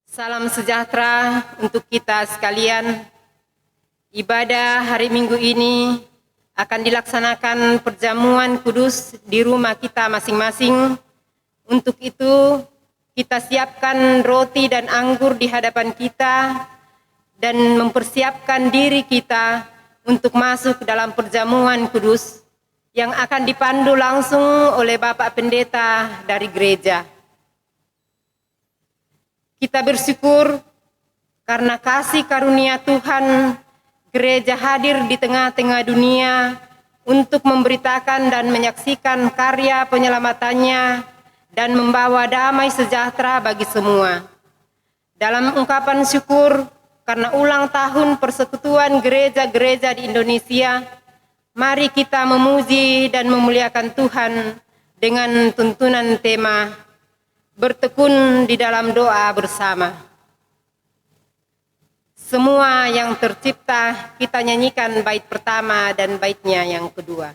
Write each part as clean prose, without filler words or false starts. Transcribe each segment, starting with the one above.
Salam sejahtera untuk kita sekalian. Ibadah hari Minggu ini akan dilaksanakan perjamuan kudus di rumah kita masing-masing. Untuk itu, kita siapkan roti dan anggur di hadapan kita dan mempersiapkan diri kita untuk masuk dalam perjamuan kudus yang akan dipandu langsung oleh Bapak Pendeta dari gereja. Kita bersyukur karena kasih karunia Tuhan, gereja hadir di tengah-tengah dunia untuk memberitakan dan menyaksikan karya penyelamatannya dan membawa damai sejahtera bagi semua. Dalam ungkapan syukur karena ulang tahun persekutuan gereja-gereja di Indonesia, mari kita memuji dan memuliakan Tuhan dengan tuntunan tema bertekun di dalam doa bersama. Semua yang tercipta kita nyanyikan bait pertama dan baitnya yang kedua.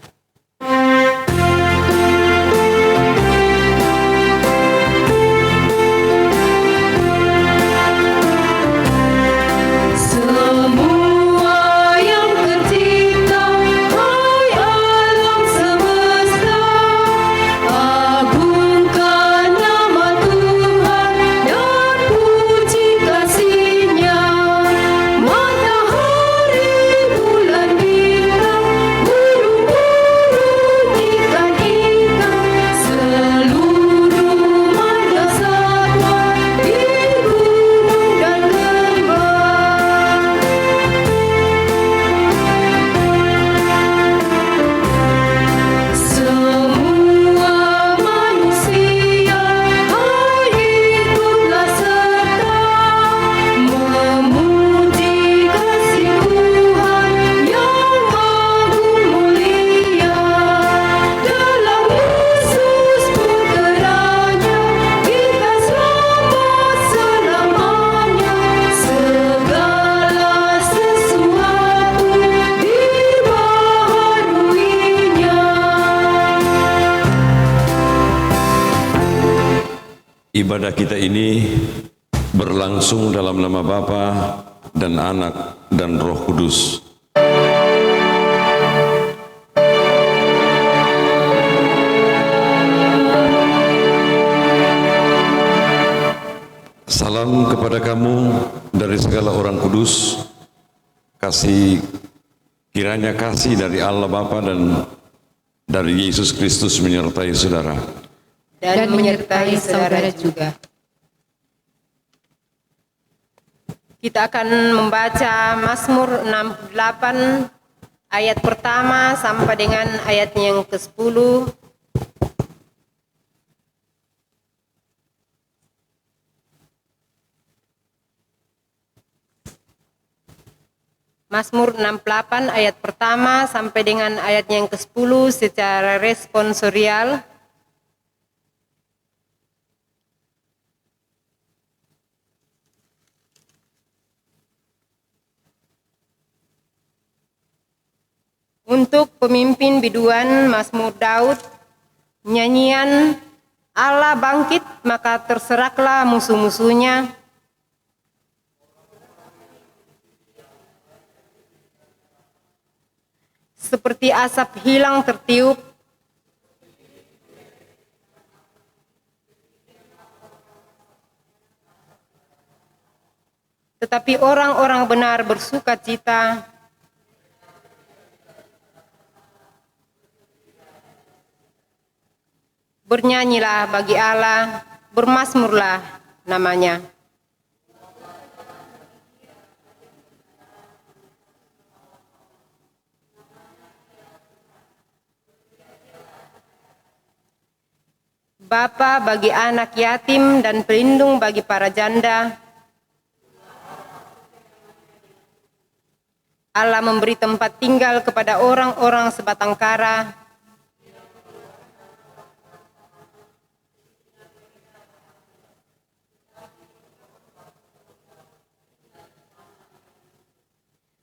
Ibadah kita ini berlangsung dalam nama Bapa dan Anak dan Roh Kudus. Salam kepada kamu dari segala orang kudus. Kiranya kasih dari Allah Bapa dan dari Yesus Kristus menyertai saudara. Dan menyertai saudara juga. Kita akan membaca Mazmur 68 ayat pertama sampai dengan ayat yang ke-10. Mazmur 68 ayat pertama sampai dengan ayat yang ke-10 secara responsorial. Untuk pemimpin biduan Mazmur Daud, nyanyian Allah bangkit maka terseraklah musuh-musuhnya. Seperti asap hilang tertiup, tetapi orang-orang benar bersuka cita. Bernyanyilah bagi Allah, bermazmurlah namanya. Bapa bagi anak yatim dan pelindung bagi para janda. Allah memberi tempat tinggal kepada orang-orang sebatang kara.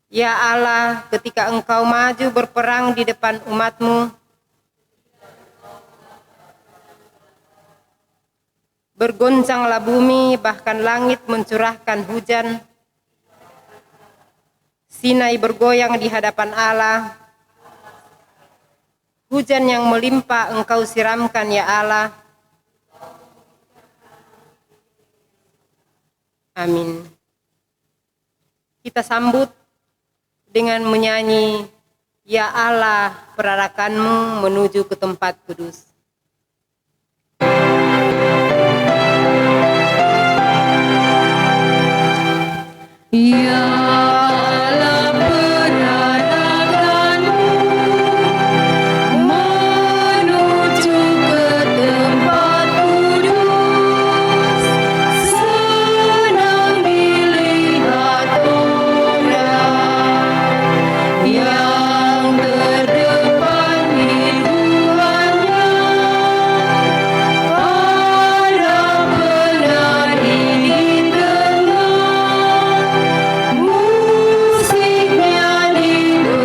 Ya Allah, ketika Engkau maju berperang di depan umat-Mu, bergoncanglah bumi, bahkan langit mencurahkan hujan. Sinai bergoyang di hadapan Allah. Hujan yang melimpah Engkau siramkan, ya Allah. Amin. Kita sambut dengan menyanyi, Ya Allah, perarakan-Mu menuju ke tempat kudus. Ya Allah, perarakan-Mu menuju ke tempat kudus, senang dilihat orang yang terdepan hiburannya, para penari di tengah, musiknya digelagar.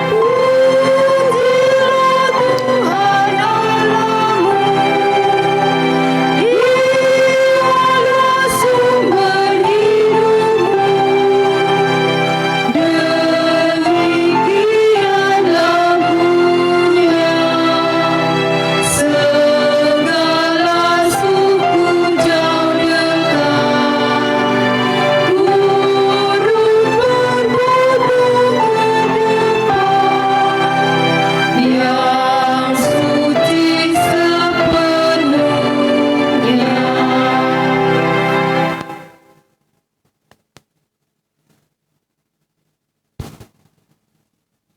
Pujilah Tuhan Allahmu, Dialah sumber hidupmu. Demikianlah bunyinya, segala suku jauh dekat, turut berkumpul ke depan yang suci sepenuhnya.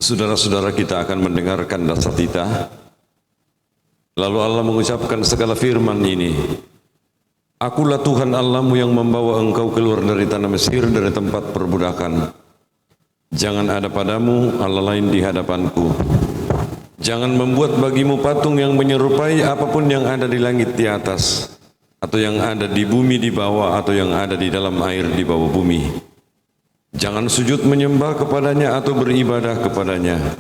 Saudara-saudara, kita akan mendengarkan dasatita. Lalu Allah mengucapkan segala firman ini. Akulah Tuhan Allahmu yang membawa engkau keluar dari tanah Mesir, dari tempat perbudakan. Jangan ada padamu Allah lain di hadapanku. Jangan membuat bagimu patung yang menyerupai apapun yang ada di langit di atas, atau yang ada di bumi di bawah, atau yang ada di dalam air di bawah bumi. Jangan sujud menyembah kepadanya atau beribadah kepadanya.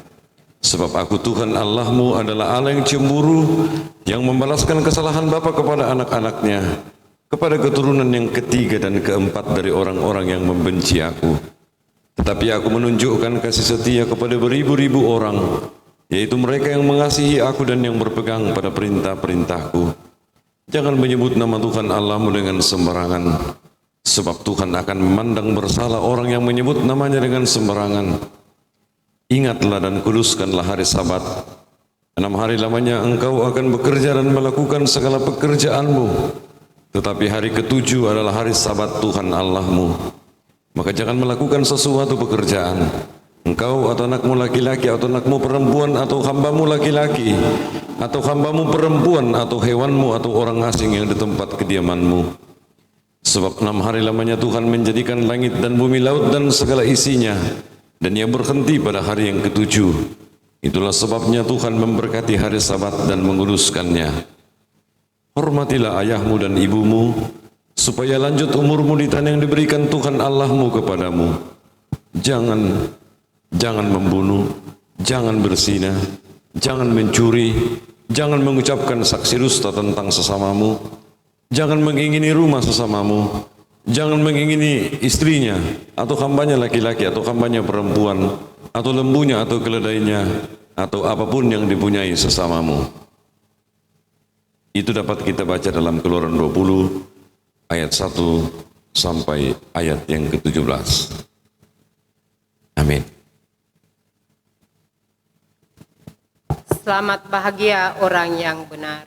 Sebab aku Tuhan Allahmu adalah Allah yang cemburu, yang membalaskan kesalahan bapa kepada anak-anaknya, kepada keturunan yang ketiga dan keempat dari orang-orang yang membenci aku. Tetapi aku menunjukkan kasih setia kepada beribu-ribu orang, yaitu mereka yang mengasihi aku dan yang berpegang pada perintah-perintahku. Jangan menyebut nama Tuhan Allahmu dengan sembarangan, sebab Tuhan akan memandang bersalah orang yang menyebut namanya dengan sembarangan. Ingatlah dan kuduskanlah hari Sabat. 6 hari lamanya engkau akan bekerja dan melakukan segala pekerjaanmu. Tetapi hari ke-7 adalah hari Sabat Tuhan Allahmu. Maka jangan melakukan sesuatu pekerjaan, engkau atau anakmu laki-laki atau anakmu perempuan atau hambamu laki-laki atau hambamu perempuan atau hewanmu atau orang asing yang di tempat kediamanmu. Sebab 6 hari lamanya Tuhan menjadikan langit dan bumi, laut dan segala isinya, dan ia berhenti pada hari yang ke-7. Itulah sebabnya Tuhan memberkati hari Sabat dan menguduskannya. Hormatilah ayahmu dan ibumu, supaya lanjut umurmu di tanah yang diberikan Tuhan Allahmu kepadamu. Jangan membunuh, jangan berzina, jangan mencuri, jangan mengucapkan saksi dusta tentang sesamamu, jangan mengingini rumah sesamamu, jangan mengingini istrinya, atau hambanya laki-laki, atau hambanya perempuan, atau lembunya, atau keledainya, atau apapun yang dipunyai sesamamu. Itu dapat kita baca dalam Keluaran 20, ayat 1 sampai ayat yang ke-17. Amin. Selamat bahagia orang yang benar.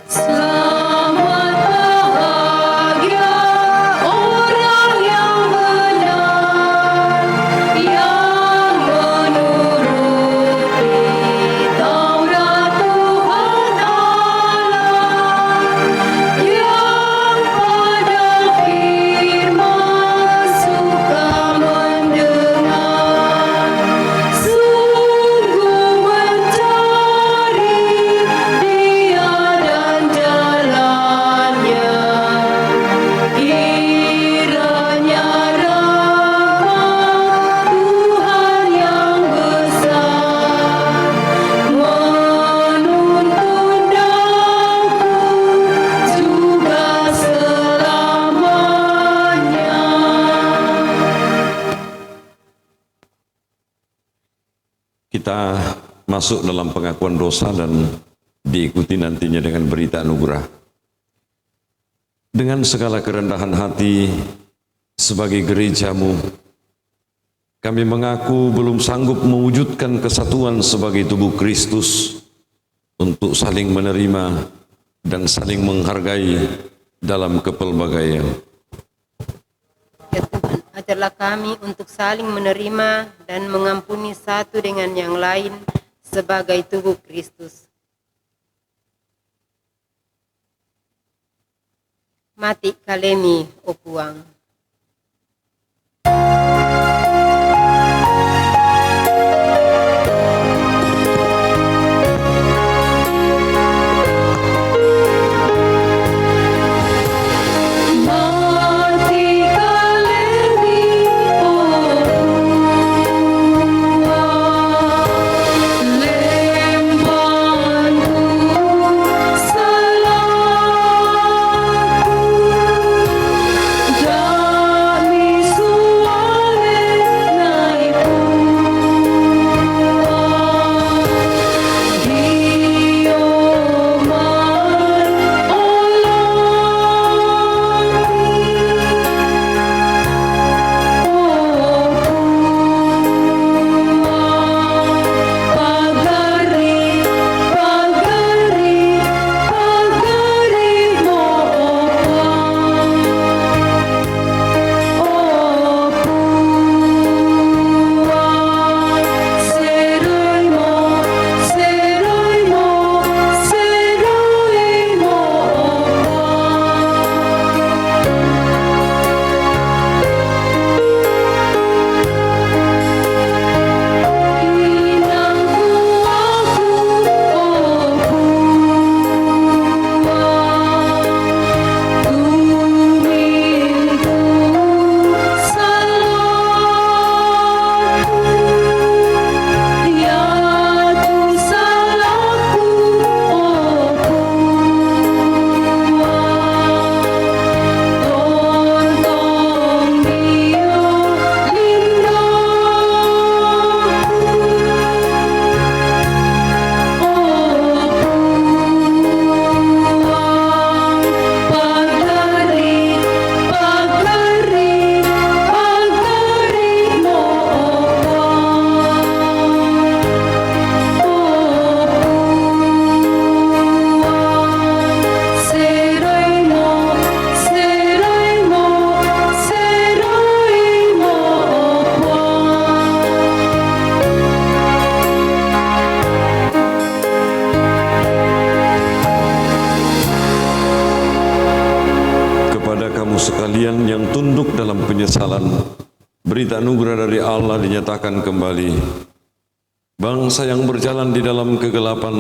Selamat bahagia orang yang benar, yang menuruti Taurat Tuhan kita masuk dalam pengakuan dosa dan diikuti nantinya dengan berita anugerah. Dengan segala kerendahan hati sebagai gerejamu, kami mengaku belum sanggup mewujudkan kesatuan sebagai tubuh Kristus untuk saling menerima dan saling menghargai dalam kepelbagaian. Ya Tuhan, ajarlah kami untuk saling menerima dan mengampuni satu dengan yang lain sebagai tubuh Kristus. Mati kalemi okuang. Mati kalemi okuang, lembanku salahku, dami suale naiku, dioman pagari mo seroy mo Kepada kamu sekalian yang tunduk dalam penyesalan, berita anugerah dari Allah dinyatakan kembali. Bangsa yang berjalan di dalam kegelapan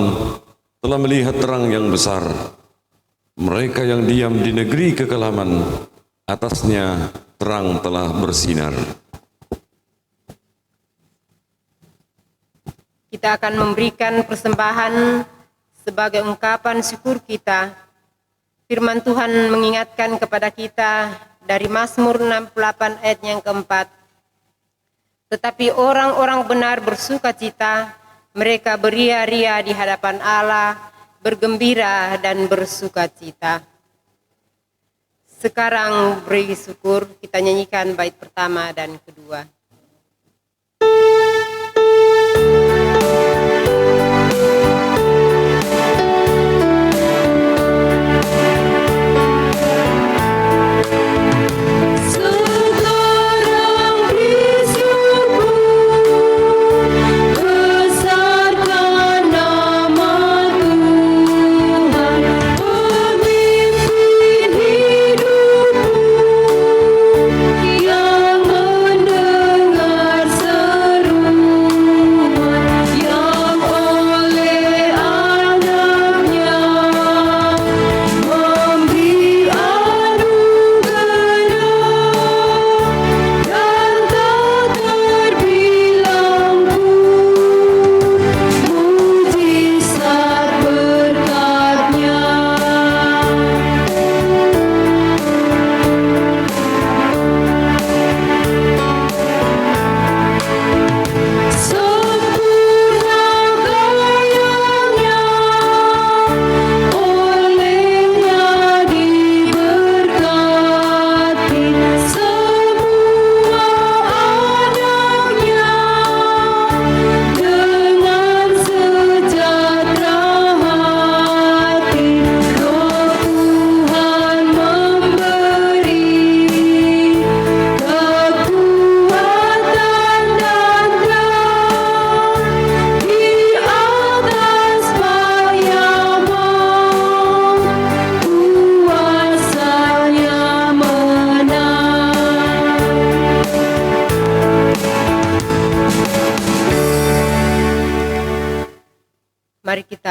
telah melihat terang yang besar. Mereka yang diam di negeri kekelaman, atasnya terang telah bersinar. Kita akan memberikan persembahan sebagai ungkapan syukur kita. Firman Tuhan mengingatkan kepada kita dari Mazmur 68 ayat yang keempat. Tetapi orang-orang benar bersukacita, mereka beria-ria di hadapan Allah, bergembira dan bersukacita. Sekarang beri syukur, kita nyanyikan bait pertama dan kedua. sekarang bersyukur, besarkan nama Tuhan, pemimpin hidupku yang mendengar.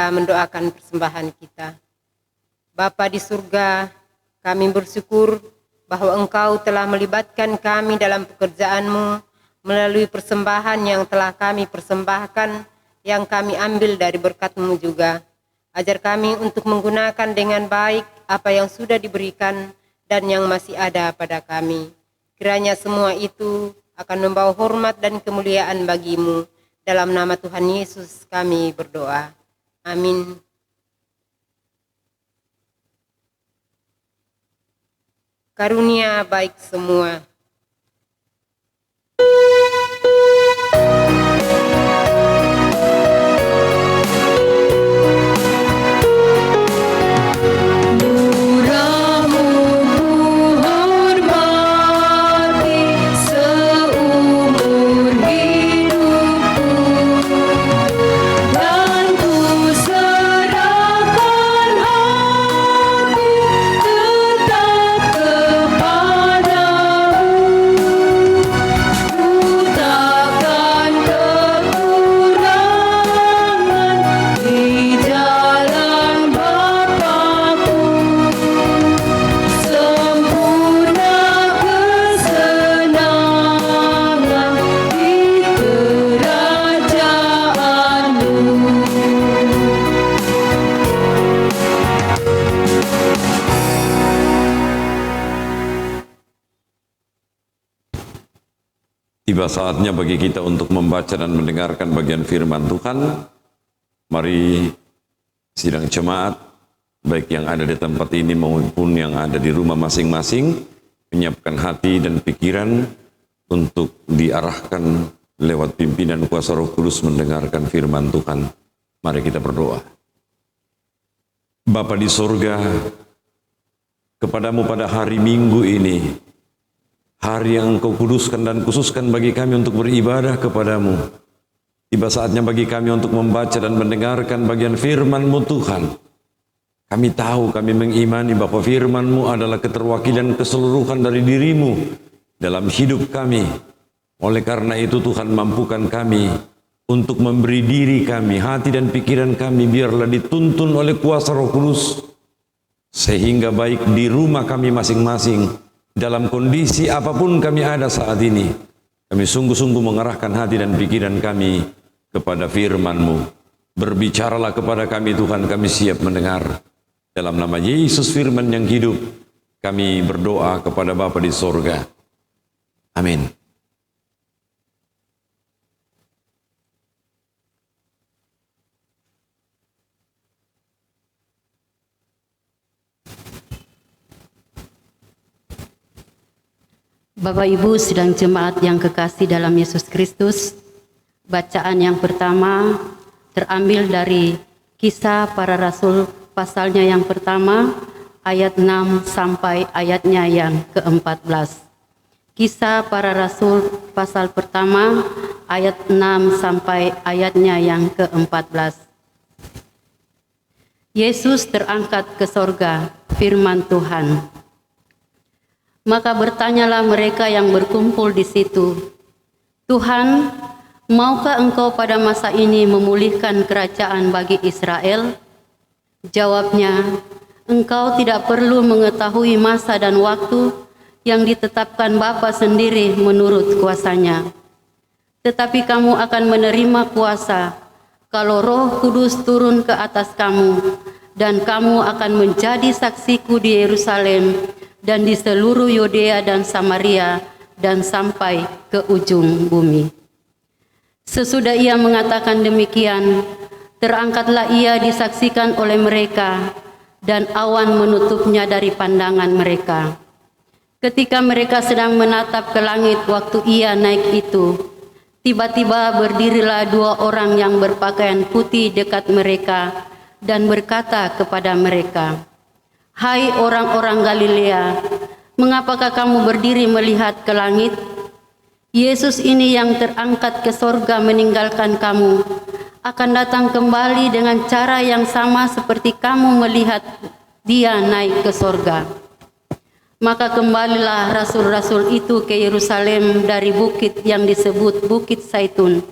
kita mendoakan persembahan kita. Bapa di surga, kami bersyukur bahwa Engkau telah melibatkan kami dalam pekerjaan-Mu melalui persembahan yang telah kami persembahkan, yang kami ambil dari berkat-Mu juga. Ajar kami untuk menggunakan dengan baik apa yang sudah diberikan dan yang masih ada pada kami. Kiranya semua itu akan membawa hormat dan kemuliaan bagi-Mu. Dalam nama Tuhan Yesus kami berdoa. Amin. Karunia baik semua. Murah-Mu ku hormati seumur hidupku, dan ku serahkan hati tetap kepadamu. Ku takkan kekurangan di jalan Bapa-Ku. Sempurna kesenangan di kerajaan-Mu. Tiba saatnya bagi kita untuk membaca dan mendengarkan bagian firman Tuhan. Mari sidang jemaat, baik yang ada di tempat ini maupun yang ada di rumah masing-masing, menyiapkan hati dan pikiran untuk diarahkan lewat pimpinan kuasa Roh Kudus mendengarkan firman Tuhan. Mari kita berdoa. Bapa di sorga, kepadamu pada hari Minggu ini, hari yang Engkau kuduskan dan khususkan bagi kami untuk beribadah kepadamu. Tiba saatnya bagi kami untuk membaca dan mendengarkan bagian firman-Mu Tuhan. Kami tahu, kami mengimani bahwa firman-Mu adalah keterwakilan keseluruhan dari diri-Mu dalam hidup kami. Oleh karena itu Tuhan, mampukan kami untuk memberi diri kami, hati dan pikiran kami biarlah dituntun oleh kuasa Roh Kudus, sehingga baik di rumah kami masing-masing, dalam kondisi apapun kami ada saat ini, kami sungguh-sungguh mengarahkan hati dan pikiran kami kepada firman-Mu. Berbicaralah kepada kami Tuhan, kami siap mendengar. Dalam nama Yesus firman yang hidup, kami berdoa kepada Bapa di sorga. Amin. Bapak Ibu sidang jemaat yang kekasih dalam Yesus Kristus, bacaan yang pertama terambil dari Kisah Para Rasul pasalnya yang pertama ayat 6 sampai ayatnya yang ke-14. Kisah Para Rasul pasal pertama ayat 6 sampai ayatnya yang ke-14. Yesus terangkat ke sorga, firman Tuhan. Maka bertanyalah mereka yang berkumpul di situ, Tuhan, maukah Engkau pada masa ini memulihkan kerajaan bagi Israel? Jawabnya, Engkau tidak perlu mengetahui masa dan waktu yang ditetapkan Bapa sendiri menurut kuasanya. Tetapi kamu akan menerima kuasa kalau Roh Kudus turun ke atas kamu, dan kamu akan menjadi saksiku di Yerusalem dan di seluruh Yudea dan Samaria dan sampai ke ujung bumi. Sesudah ia mengatakan demikian, terangkatlah ia disaksikan oleh mereka, dan awan menutupnya dari pandangan mereka. Ketika mereka sedang menatap ke langit waktu ia naik itu, tiba-tiba berdirilah dua orang yang berpakaian putih dekat mereka dan berkata kepada mereka, Hai orang-orang Galilea, mengapakah kamu berdiri melihat ke langit? Yesus ini yang terangkat ke sorga meninggalkan kamu, akan datang kembali dengan cara yang sama seperti kamu melihat dia naik ke sorga. Maka kembalilah rasul-rasul itu ke Yerusalem dari bukit yang disebut Bukit Zaitun,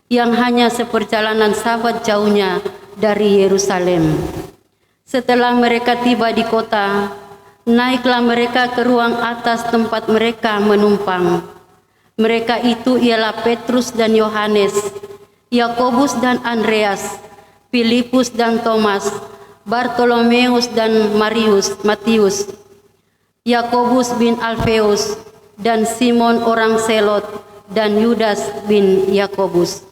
yang hanya seperjalanan sahabat jauhnya dari Yerusalem. Setelah mereka tiba di kota, naiklah mereka ke ruang atas tempat mereka menumpang. Mereka itu ialah Petrus dan Yohanes, Yakobus dan Andreas, Filipus dan Thomas, Bartolomeus dan Matius, Yakobus bin Alfeus, dan Simon orang Selot, dan Yudas bin Yakobus.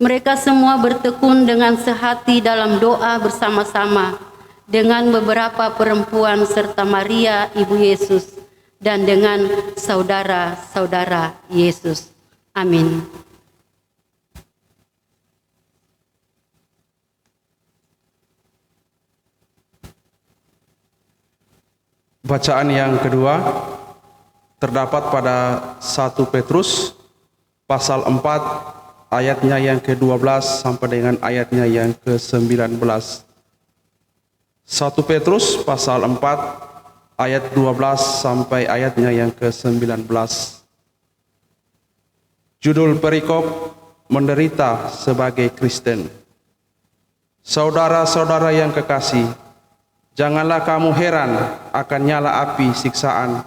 Mereka semua bertekun dengan sehati dalam doa bersama-sama dengan beberapa perempuan serta Maria ibu Yesus dan dengan saudara-saudara Yesus. Amin. Bacaan yang kedua terdapat pada 1 Petrus pasal 4 ayatnya yang ke-12 sampai dengan ayatnya yang ke-19. 1 Petrus pasal 4 ayat 12 sampai ayatnya yang ke-19. Judul perikop: menderita sebagai Kristen. Saudara-saudara yang kekasih, janganlah kamu heran akan nyala api siksaan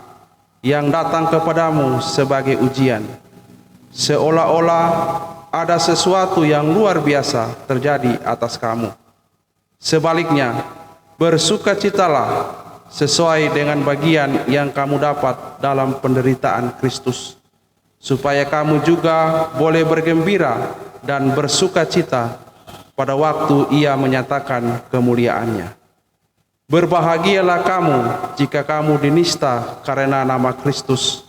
yang datang kepadamu sebagai ujian, seolah-olah ada sesuatu yang luar biasa terjadi atas kamu. Sebaliknya, bersukacitalah sesuai dengan bagian yang kamu dapat dalam penderitaan Kristus, supaya kamu juga boleh bergembira dan bersukacita pada waktu Ia menyatakan kemuliaannya. Berbahagialah kamu jika kamu dinista karena nama Kristus,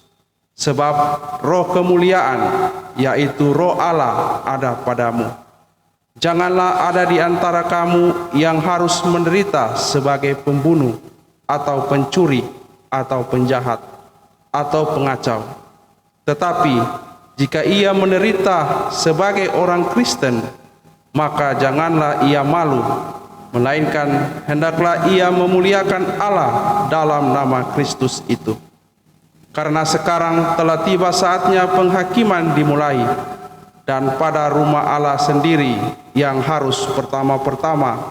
sebab roh kemuliaan, yaitu roh Allah, ada padamu. Janganlah ada di antara kamu yang harus menderita sebagai pembunuh, atau pencuri, atau penjahat, atau pengacau. Tetapi jika ia menderita sebagai orang Kristen, maka janganlah ia malu, melainkan hendaklah ia memuliakan Allah dalam nama Kristus itu. Karena sekarang telah tiba saatnya penghakiman dimulai, dan pada rumah Allah sendiri yang harus pertama-pertama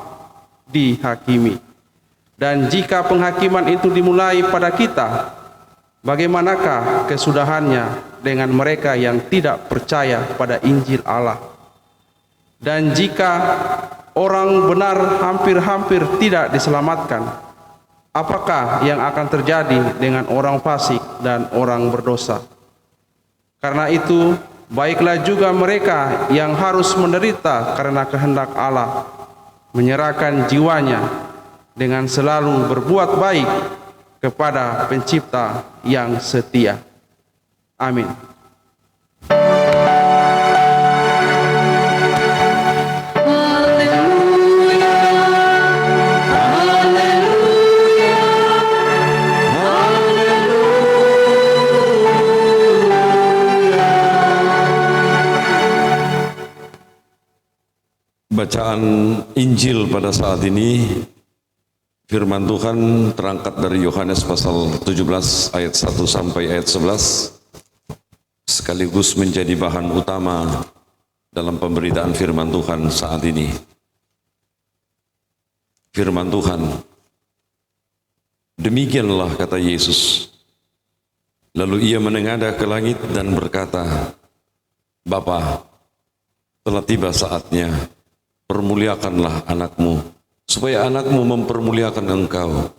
dihakimi. Dan jika penghakiman itu dimulai pada kita, bagaimanakah kesudahannya dengan mereka yang tidak percaya pada Injil Allah? Dan jika orang benar hampir-hampir tidak diselamatkan, apakah yang akan terjadi dengan orang fasik dan orang berdosa? Karena itu, baiklah juga mereka yang harus menderita karena kehendak Allah, menyerahkan jiwanya dengan selalu berbuat baik kepada Pencipta yang setia. Amin. Bacaan Injil pada saat ini, firman Tuhan terangkat dari Yohanes pasal 17 ayat 1 sampai ayat 11, sekaligus menjadi bahan utama dalam pemberitaan firman Tuhan saat ini. Firman Tuhan, demikianlah kata Yesus. Lalu ia menengadah ke langit dan berkata, Bapa, telah tiba saatnya, permuliakanlah anakmu, supaya anakmu mempermuliakan engkau.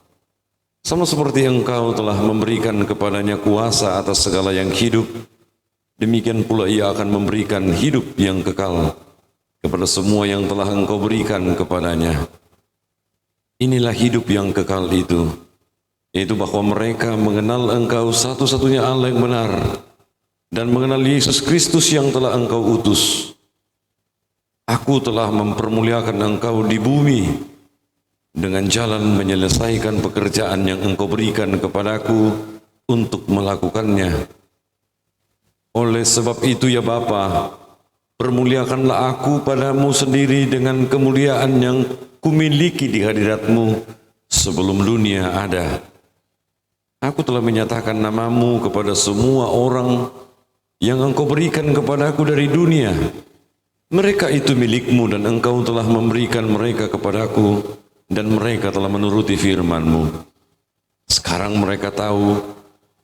Sama seperti engkau telah memberikan kepadanya kuasa atas segala yang hidup, demikian pula ia akan memberikan hidup yang kekal kepada semua yang telah engkau berikan kepadanya. Inilah hidup yang kekal itu, yaitu bahwa mereka mengenal engkau satu-satunya Allah yang benar, dan mengenal Yesus Kristus yang telah engkau utus. Aku telah mempermuliakan engkau di bumi dengan jalan menyelesaikan pekerjaan yang engkau berikan kepadaku untuk melakukannya. Oleh sebab itu ya Bapa, permuliakanlah aku padamu sendiri dengan kemuliaan yang kumiliki di hadiratmu sebelum dunia ada. Aku telah menyatakan namamu kepada semua orang yang engkau berikan kepadaku dari dunia. Mereka itu milikmu dan engkau telah memberikan mereka kepadaku dan mereka telah menuruti firman-Mu. Sekarang mereka tahu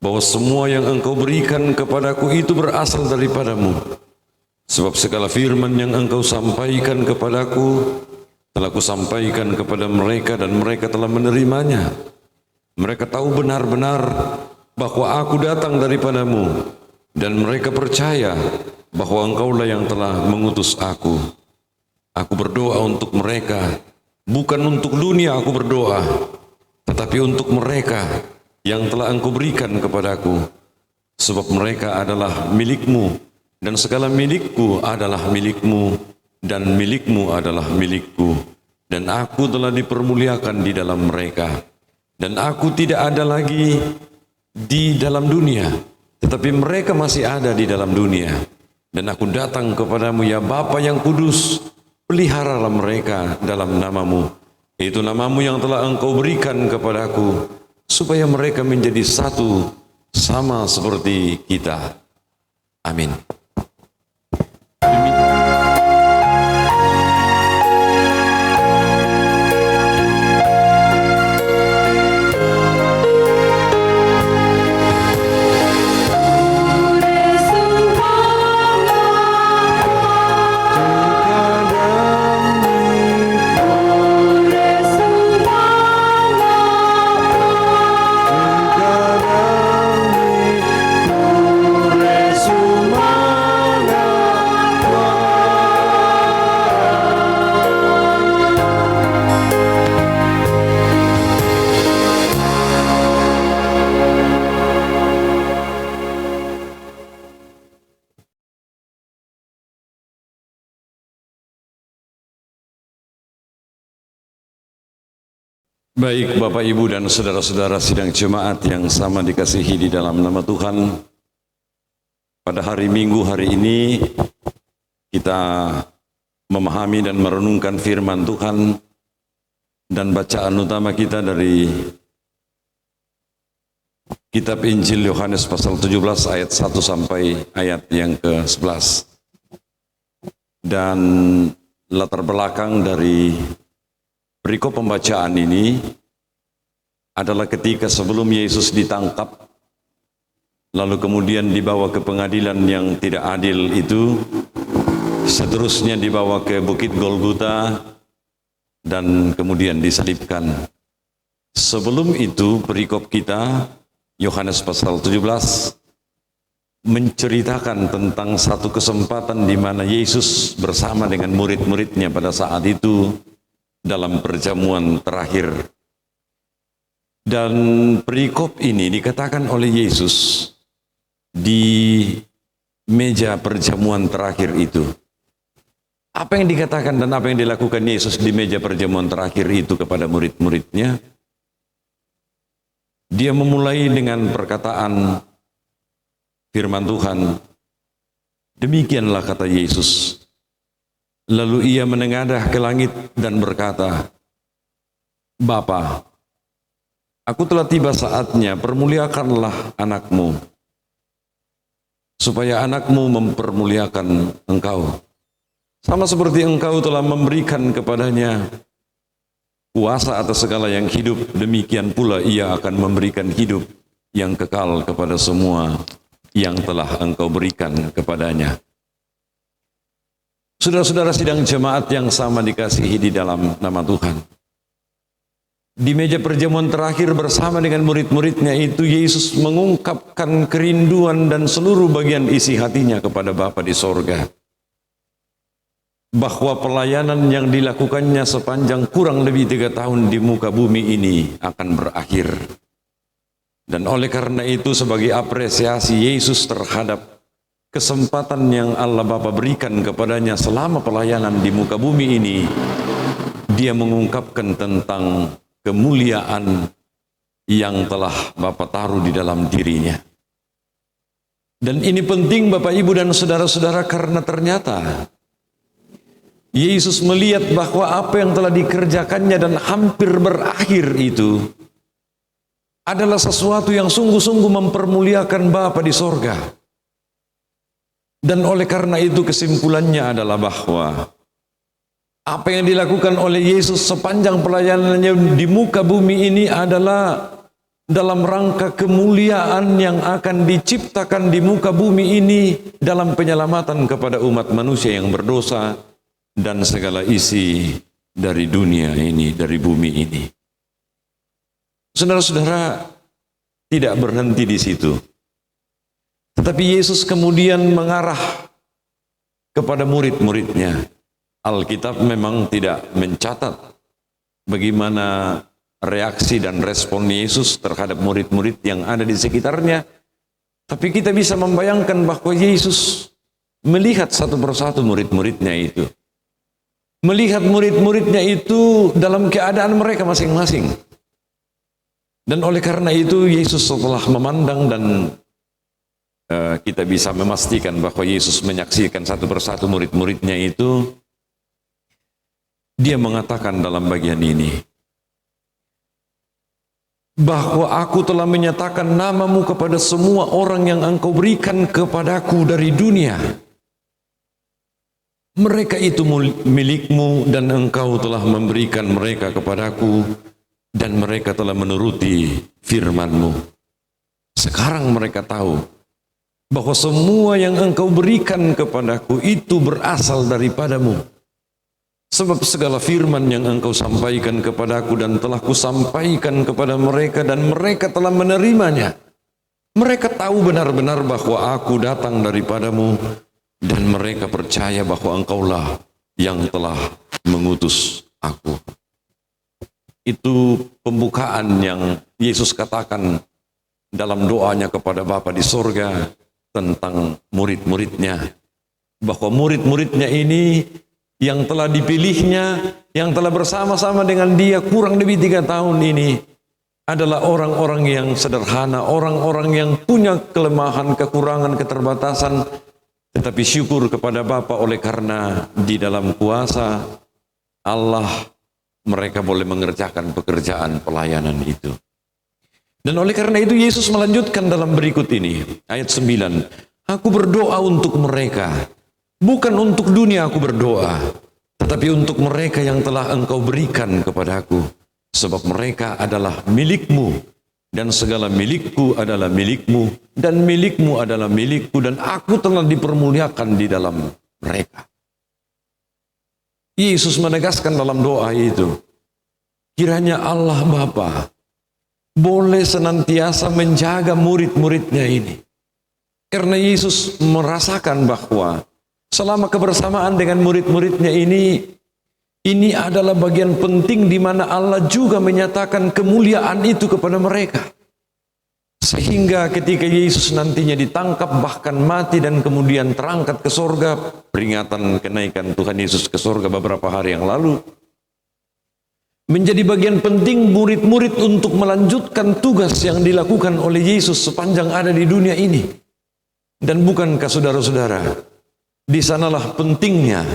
bahwa semua yang engkau berikan kepadaku itu berasal daripadamu. Sebab segala firman yang engkau sampaikan kepadaku telah kusampaikan kepada mereka dan mereka telah menerimanya. Mereka tahu benar-benar bahwa aku datang daripadamu dan mereka percaya bahwa engkaulah yang telah mengutus aku. Aku berdoa untuk mereka, bukan untuk dunia aku berdoa, tetapi untuk mereka yang telah engkau berikan kepadaku. Sebab mereka adalah milikmu, dan segala milikku adalah milikmu, dan milikmu adalah milikku. Dan aku telah dipermuliakan di dalam mereka. Dan aku tidak ada lagi di dalam dunia, tetapi mereka masih ada di dalam dunia. Dan aku datang kepadamu ya Bapa yang kudus, peliharalah mereka dalam namamu, yaitu namamu yang telah engkau berikan kepadaku, supaya mereka menjadi satu sama seperti kita. Amin. Baik Bapak Ibu dan saudara-saudara sidang jemaat yang sama dikasihi di dalam nama Tuhan. Pada hari Minggu hari ini kita memahami dan merenungkan firman Tuhan, dan bacaan utama kita dari kitab Injil Yohanes pasal 17 ayat 1 sampai ayat yang ke-11. Dan latar belakang dari perikop pembacaan ini adalah ketika sebelum Yesus ditangkap, lalu kemudian dibawa ke pengadilan yang tidak adil itu, seterusnya dibawa ke Bukit Golgota, dan kemudian disalibkan. Sebelum itu perikop kita, Yohanes pasal 17, menceritakan tentang satu kesempatan di mana Yesus bersama dengan murid-muridnya pada saat itu, dalam perjamuan terakhir. Dan perikop ini dikatakan oleh Yesus di meja perjamuan terakhir itu. Apa yang dikatakan dan apa yang dilakukan Yesus di meja perjamuan terakhir itu kepada murid-muridnya? Dia memulai dengan perkataan firman Tuhan. Demikianlah kata Yesus. Lalu ia menengadah ke langit dan berkata, Bapa, aku telah tiba saatnya, permuliakanlah anakmu, supaya anakmu mempermuliakan engkau. Sama seperti engkau telah memberikan kepadanya kuasa atas segala yang hidup, demikian pula ia akan memberikan hidup yang kekal kepada semua yang telah engkau berikan kepadanya. Saudara-saudara sidang jemaat yang sama dikasihi di dalam nama Tuhan. Di meja perjamuan terakhir bersama dengan murid-muridnya itu, Yesus mengungkapkan kerinduan dan seluruh bagian isi hatinya kepada Bapa di sorga. Bahwa pelayanan yang dilakukannya sepanjang kurang lebih 3 tahun di muka bumi ini akan berakhir. Dan oleh karena itu, sebagai apresiasi Yesus terhadap kesempatan yang Allah Bapa berikan kepadanya selama pelayanan di muka bumi ini, dia mengungkapkan tentang kemuliaan yang telah Bapa taruh di dalam dirinya. Dan ini penting Bapak Ibu dan saudara-saudara, karena ternyata Yesus melihat bahwa apa yang telah dikerjakannya dan hampir berakhir itu adalah sesuatu yang sungguh-sungguh mempermuliakan Bapa di sorga. Dan oleh karena itu kesimpulannya adalah bahwa apa yang dilakukan oleh Yesus sepanjang pelayanannya di muka bumi ini adalah dalam rangka kemuliaan yang akan diciptakan di muka bumi ini dalam penyelamatan kepada umat manusia yang berdosa dan segala isi dari dunia ini, dari bumi ini. Saudara-saudara, tidak berhenti di situ. Tetapi Yesus kemudian mengarah kepada murid-muridnya. Alkitab memang tidak mencatat bagaimana reaksi dan respon Yesus terhadap murid-murid yang ada di sekitarnya. Tapi kita bisa membayangkan bahwa Yesus melihat satu persatu murid-muridnya itu. Melihat murid-muridnya itu dalam keadaan mereka masing-masing. Dan oleh karena itu Yesus setelah memandang dan kita bisa memastikan bahwa Yesus menyaksikan satu persatu murid-muridnya itu, dia mengatakan dalam bagian ini, bahwa aku telah menyatakan namamu kepada semua orang yang engkau berikan kepadaku dari dunia. Mereka itu milikmu dan engkau telah memberikan mereka kepadaku dan mereka telah menuruti firman-Mu. Sekarang mereka tahu bahwa semua yang engkau berikan kepadaku itu berasal daripadamu. Sebab segala firman yang engkau sampaikan kepadaku dan telah kusampaikan kepada mereka dan mereka telah menerimanya. Mereka tahu benar-benar bahwa aku datang daripadamu dan mereka percaya bahwa engkaulah yang telah mengutus aku. Itu pembukaan yang Yesus katakan dalam doanya kepada Bapa di sorga tentang murid-muridnya. Bahwa murid-muridnya ini yang telah dipilihnya, yang telah bersama-sama dengan dia kurang lebih 3 tahun ini adalah orang-orang yang sederhana, orang-orang yang punya kelemahan, kekurangan, keterbatasan, tetapi syukur kepada Bapa oleh karena di dalam kuasa Allah mereka boleh mengerjakan pekerjaan pelayanan itu. Dan oleh karena itu Yesus melanjutkan dalam berikut ini, ayat 9, aku berdoa untuk mereka. Bukan untuk dunia aku berdoa, tetapi untuk mereka yang telah engkau berikan kepadaku. Sebab mereka adalah milikmu, dan segala milikku adalah milikmu, dan milikmu adalah milikku, dan aku telah dipermuliakan di dalam mereka. Yesus menegaskan dalam doa itu, kiranya Allah Bapa boleh senantiasa menjaga murid-muridnya ini. Karena Yesus merasakan bahwa selama kebersamaan dengan murid-muridnya ini adalah bagian penting di mana Allah juga menyatakan kemuliaan itu kepada mereka. Sehingga ketika Yesus nantinya ditangkap bahkan mati dan kemudian terangkat ke sorga, peringatan kenaikan Tuhan Yesus ke sorga beberapa hari yang lalu, menjadi bagian penting murid-murid untuk melanjutkan tugas yang dilakukan oleh Yesus sepanjang ada di dunia ini. Dan bukankah saudara-saudara, di sanalah pentingnya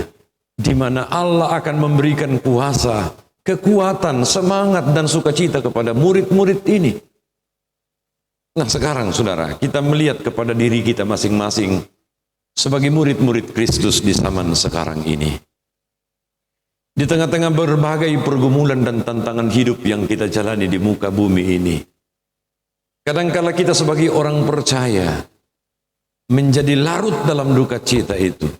di mana Allah akan memberikan kuasa, kekuatan, semangat dan sukacita kepada murid-murid ini. Nah sekarang saudara, kita melihat kepada diri kita masing-masing sebagai murid-murid Kristus di zaman sekarang ini. Di tengah-tengah berbagai pergumulan dan tantangan hidup yang kita jalani di muka bumi ini, kadangkala kita sebagai orang percaya menjadi larut dalam duka cita itu,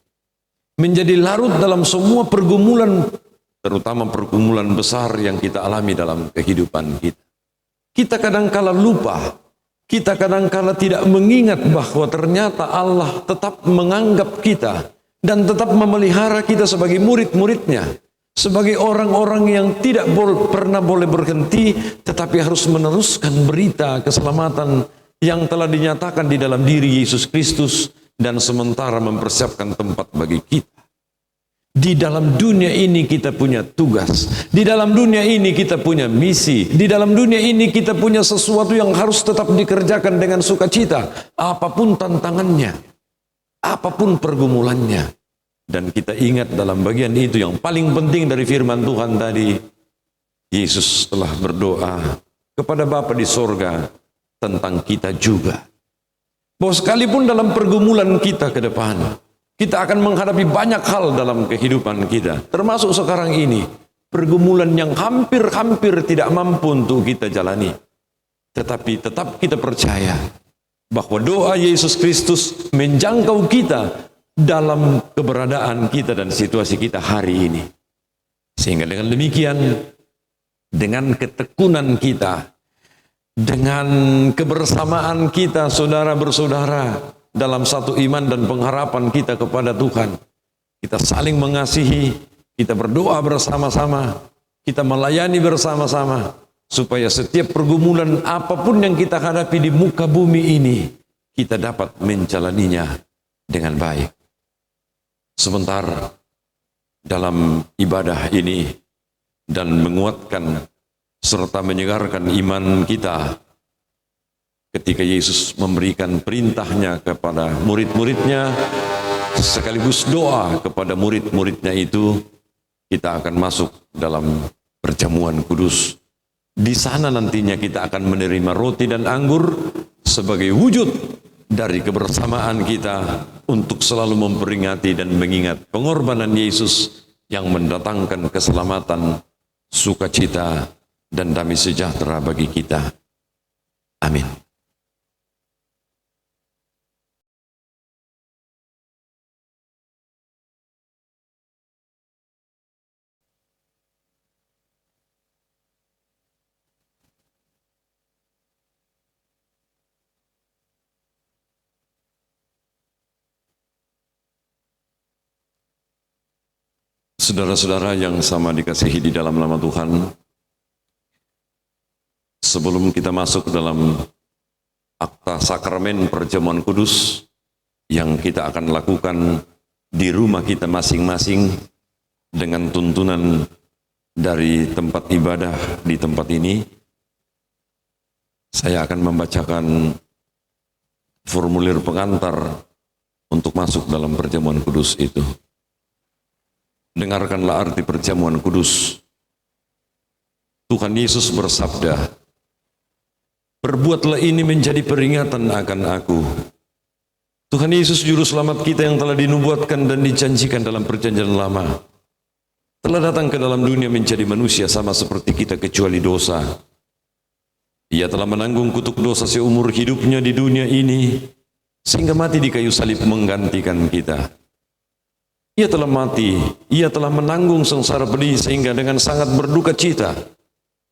menjadi larut dalam semua pergumulan, terutama pergumulan besar yang kita alami dalam kehidupan kita. Kita kadangkala lupa, kita kadangkala tidak mengingat bahwa ternyata Allah tetap menganggap kita dan tetap memelihara kita sebagai murid-muridnya, sebagai orang-orang yang tidak pernah boleh berhenti, tetapi harus meneruskan berita keselamatan yang telah dinyatakan di dalam diri Yesus Kristus dan sementara mempersiapkan tempat bagi kita. Di dalam dunia ini kita punya tugas, di dalam dunia ini kita punya misi, di dalam dunia ini kita punya sesuatu yang harus tetap dikerjakan dengan sukacita, apapun tantangannya, apapun pergumulannya. Dan kita ingat dalam bagian itu yang paling penting dari firman Tuhan tadi, Yesus telah berdoa kepada Bapa di sorga tentang kita juga. bahwa sekalipun dalam pergumulan kita ke depan, kita akan menghadapi banyak hal dalam kehidupan kita, termasuk sekarang ini, pergumulan yang hampir-hampir tidak mampu untuk kita jalani. Tetapi tetap kita percaya bahwa doa Yesus Kristus menjangkau kita dalam keberadaan kita dan situasi kita hari ini. Sehingga dengan demikian, dengan ketekunan kita, dengan kebersamaan kita saudara bersaudara dalam satu iman dan pengharapan kita kepada Tuhan, kita saling mengasihi, kita berdoa bersama-sama, kita melayani bersama-sama, supaya setiap pergumulan apapun yang kita hadapi di muka bumi ini, kita dapat menjalaninya dengan baik. Sebentar dalam ibadah ini dan menguatkan serta menyegarkan iman kita ketika Yesus memberikan perintahnya kepada murid-muridnya sekaligus doa kepada murid-muridnya itu, kita akan masuk dalam perjamuan kudus. Di sana nantinya kita akan menerima roti dan anggur sebagai wujud dari kebersamaan kita untuk selalu memperingati dan mengingat pengorbanan Yesus yang mendatangkan keselamatan, sukacita, dan damai sejahtera bagi kita. Amin. Saudara-saudara yang sama dikasihi di dalam nama Tuhan, sebelum kita masuk dalam akta sakramen perjamuan kudus yang kita akan lakukan di rumah kita masing-masing dengan tuntunan dari tempat ibadah di tempat ini, saya akan membacakan formulir pengantar untuk masuk dalam perjamuan kudus itu. Dengarkanlah arti perjamuan kudus. Tuhan Yesus bersabda, "Perbuatlah ini menjadi peringatan akan aku." Tuhan Yesus Juru Selamat kita yang telah dinubuatkan dan dijanjikan dalam perjanjian lama, telah datang ke dalam dunia menjadi manusia sama seperti kita kecuali dosa. Ia telah menanggung kutuk dosa seumur hidupnya di dunia ini, sehingga mati di kayu salib menggantikan kita. Ia telah mati, ia telah menanggung sengsara pedih sehingga dengan sangat berduka cita,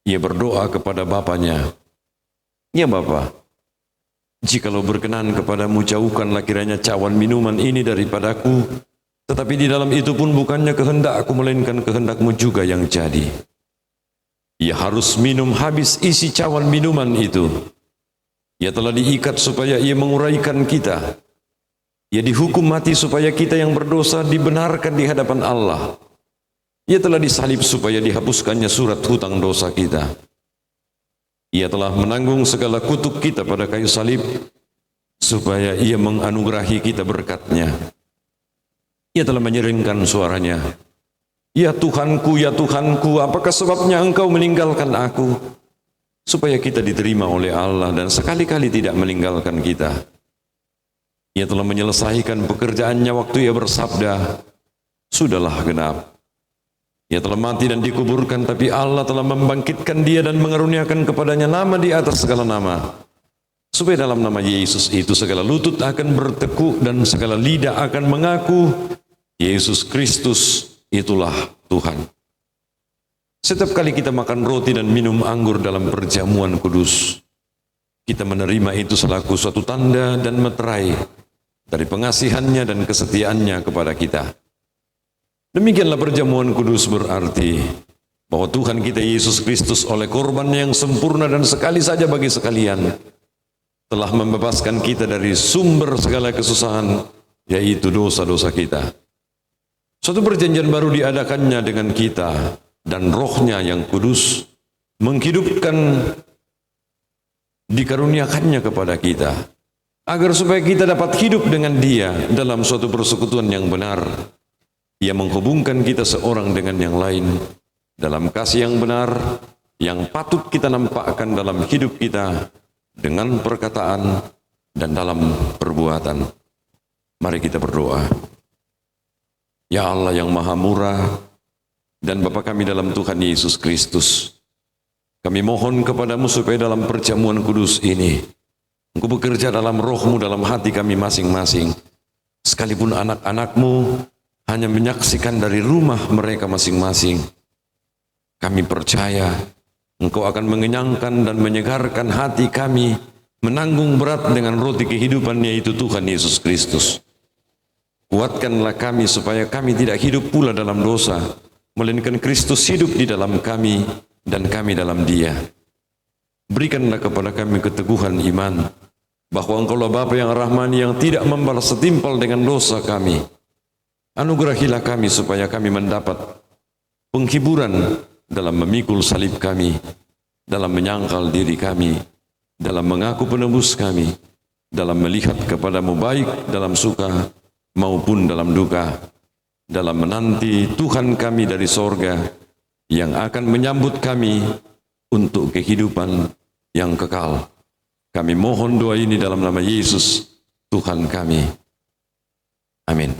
ia berdoa kepada Bapanya, "Ya Bapa, jikalau berkenan kepadamu, jauhkanlah kiranya cawan minuman ini daripadaku, tetapi di dalam itu pun bukannya kehendak aku, melainkan kehendakmu juga yang jadi." Ia harus minum habis isi cawan minuman itu. Ia telah diikat supaya ia menguraikan kita. Ia dihukum mati supaya kita yang berdosa dibenarkan di hadapan Allah. Ia telah disalib supaya dihapuskannya surat hutang dosa kita. Ia telah menanggung segala kutuk kita pada kayu salib, supaya ia menganugerahi kita berkat-Nya. Ia telah menyeringkan suaranya, "Ya Tuhanku, ya Tuhanku, apakah sebabnya Engkau meninggalkan aku?" Supaya kita diterima oleh Allah dan sekali-kali tidak meninggalkan kita. Ia telah menyelesaikan pekerjaannya waktu ia bersabda, "Sudahlah genap." Ia telah mati dan dikuburkan, tapi Allah telah membangkitkan dia dan mengaruniakan kepadanya nama di atas segala nama, supaya dalam nama Yesus itu segala lutut akan bertekuk dan segala lidah akan mengaku Yesus Kristus itulah Tuhan. Setiap kali kita makan roti dan minum anggur dalam perjamuan kudus, kita menerima itu selaku suatu tanda dan meterai dari pengasihannya dan kesetiaannya kepada kita. Demikianlah perjamuan kudus berarti bahwa Tuhan kita Yesus Kristus oleh korban yang sempurna dan sekali saja bagi sekalian telah membebaskan kita dari sumber segala kesusahan, yaitu dosa-dosa kita. Suatu perjanjian baru diadakannya dengan kita, dan Roh-Nya yang kudus menghidupkan, dikaruniakannya kepada kita, agar supaya kita dapat hidup dengan Dia dalam suatu persekutuan yang benar. Ia menghubungkan kita seorang dengan yang lain dalam kasih yang benar, yang patut kita nampakkan dalam hidup kita dengan perkataan, dan dalam perbuatan. Mari kita berdoa. Ya Allah yang maha murah dan Bapa kami dalam Tuhan Yesus Kristus, kami mohon kepadamu supaya dalam perjamuan kudus ini Engkau bekerja dalam rohmu dalam hati kami masing-masing. Sekalipun anak-anakmu hanya menyaksikan dari rumah mereka masing-masing, kami percaya Engkau akan mengenyangkan dan menyegarkan hati kami menanggung berat dengan roti kehidupan, yaitu Tuhan Yesus Kristus. Kuatkanlah kami supaya kami tidak hidup pula dalam dosa, melainkan Kristus hidup di dalam kami dan kami dalam Dia. Berikanlah kepada kami keteguhan iman bahwa Engkaulah Bapa yang rahmani, yang tidak membalas setimpal dengan dosa kami. Anugerahilah kami supaya kami mendapat penghiburan dalam memikul salib kami, dalam menyangkal diri kami, dalam mengaku penebus kami, dalam melihat kepadamu baik dalam suka maupun dalam duka, dalam menanti Tuhan kami dari sorga yang akan menyambut kami untuk kehidupan yang kekal. Kami mohon doa ini dalam nama Yesus Tuhan kami. Amin.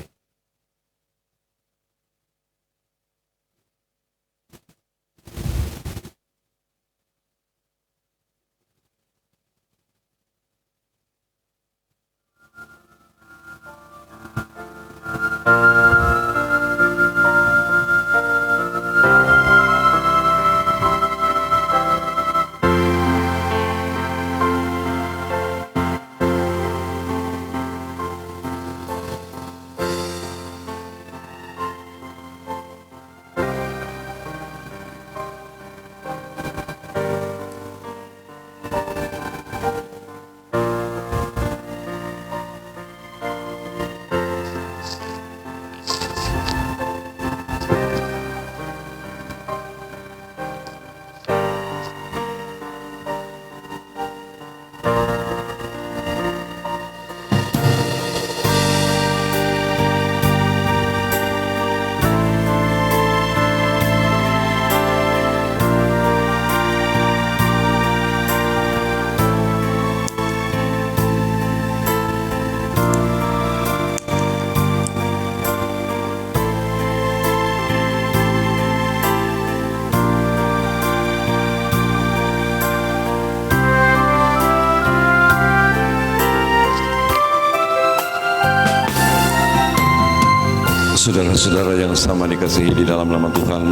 Saudara-saudara yang sama dikasihi di dalam nama Tuhan,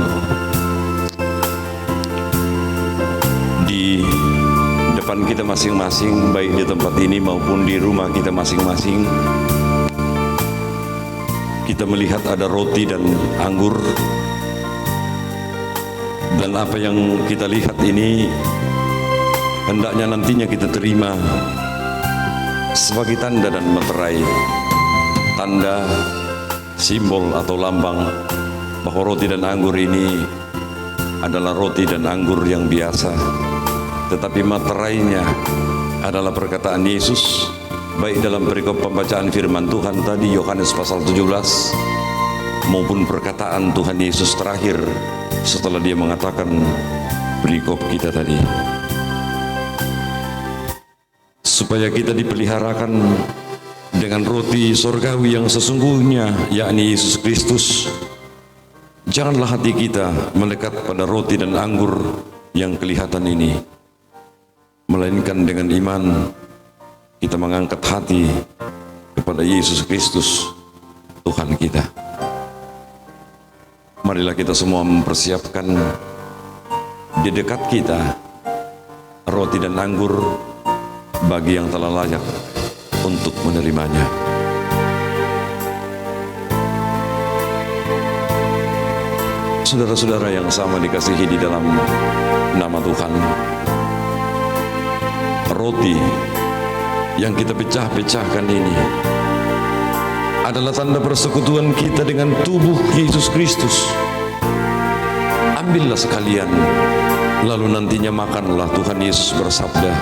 di depan kita masing-masing, baik di tempat ini maupun di rumah kita masing-masing, kita melihat ada roti dan anggur, dan apa yang kita lihat ini hendaknya nantinya kita terima sebagai tanda dan meterai, tanda simbol atau lambang bahwa roti dan anggur ini adalah roti dan anggur yang biasa, tetapi materainya adalah perkataan Yesus, baik dalam perikop pembacaan firman Tuhan tadi Yohanes pasal 17 maupun perkataan Tuhan Yesus terakhir setelah dia mengatakan perikop kita tadi, supaya kita dipeliharakan dengan roti sorgawi yang sesungguhnya, yakni Yesus Kristus. Janganlah hati kita melekat pada roti dan anggur yang kelihatan ini, melainkan dengan iman kita mengangkat hati kepada Yesus Kristus Tuhan kita. Marilah kita semua mempersiapkan di dekat kita roti dan anggur bagi yang telah layak untuk menerimanya. Saudara-saudara yang sama dikasihi di dalam nama Tuhan, roti yang kita pecah-pecahkan ini adalah tanda persekutuan kita dengan tubuh Yesus Kristus. Ambillah sekalian, lalu nantinya makanlah. Tuhan Yesus bersabda,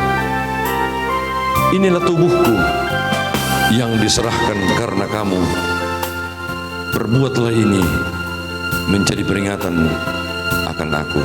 inilah tubuhku yang diserahkan karena kamu. Perbuatlah ini menjadi peringatan akan aku.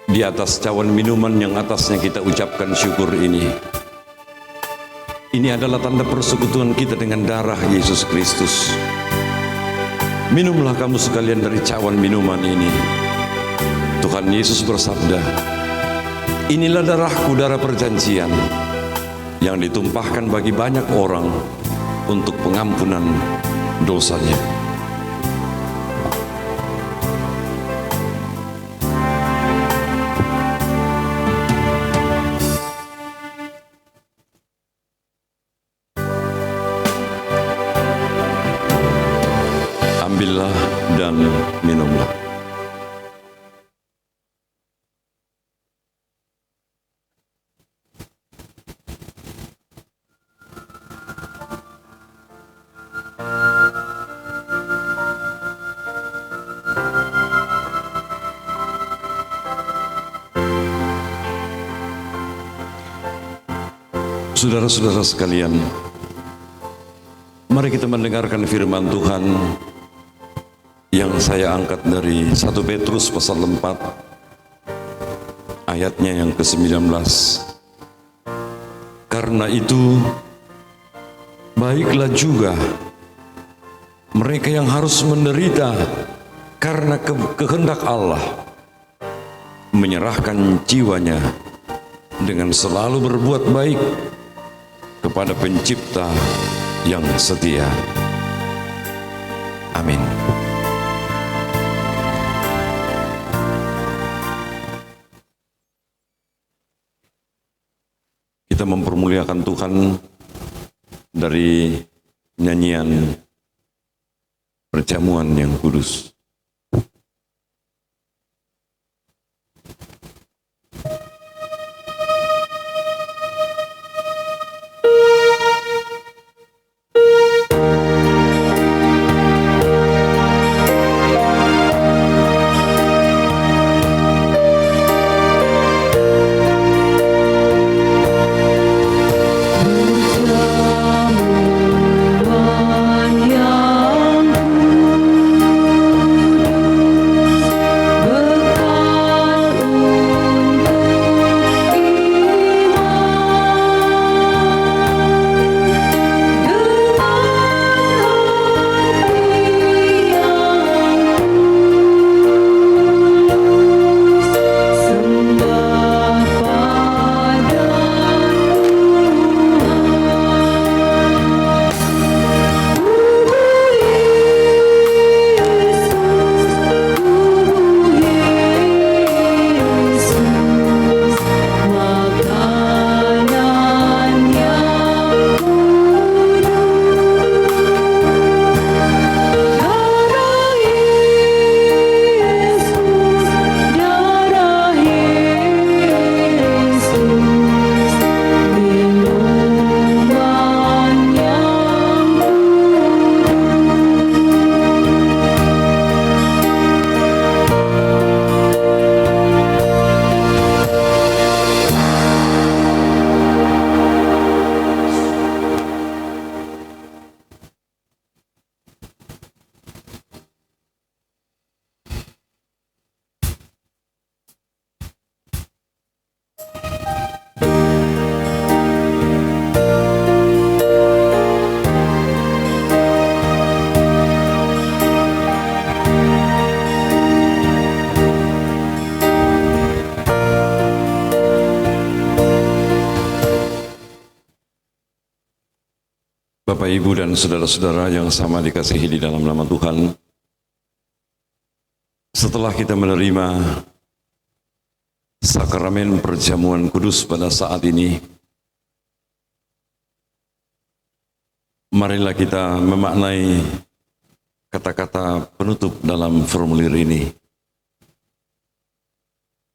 di atas cawan minuman yang atasnya kita ucapkan syukur ini. Ini adalah tanda persekutuan kita dengan darah Yesus Kristus. Minumlah kamu sekalian dari cawan minuman ini. Tuhan Yesus bersabda, inilah darahku, darah perjanjian, yang ditumpahkan bagi banyak orang untuk pengampunan dosanya. Ambillah dan minumlah. Saudara-saudara sekalian, mari kita mendengarkan firman Tuhan yang saya angkat dari 1 Petrus pasal 4 ayatnya yang ke-19. Karena itu baiklah juga mereka yang harus menderita karena kehendak Allah, menyerahkan jiwanya dengan selalu berbuat baik kepada Pencipta yang setia. Amin. Kita mempermuliakan Tuhan dari nyanyian perjamuan yang kudus. Bapak, Ibu, dan saudara-saudara yang sama dikasihi di dalam nama Tuhan, setelah kita menerima sakramen perjamuan kudus pada saat ini, marilah kita memaknai kata-kata penutup dalam formulir ini.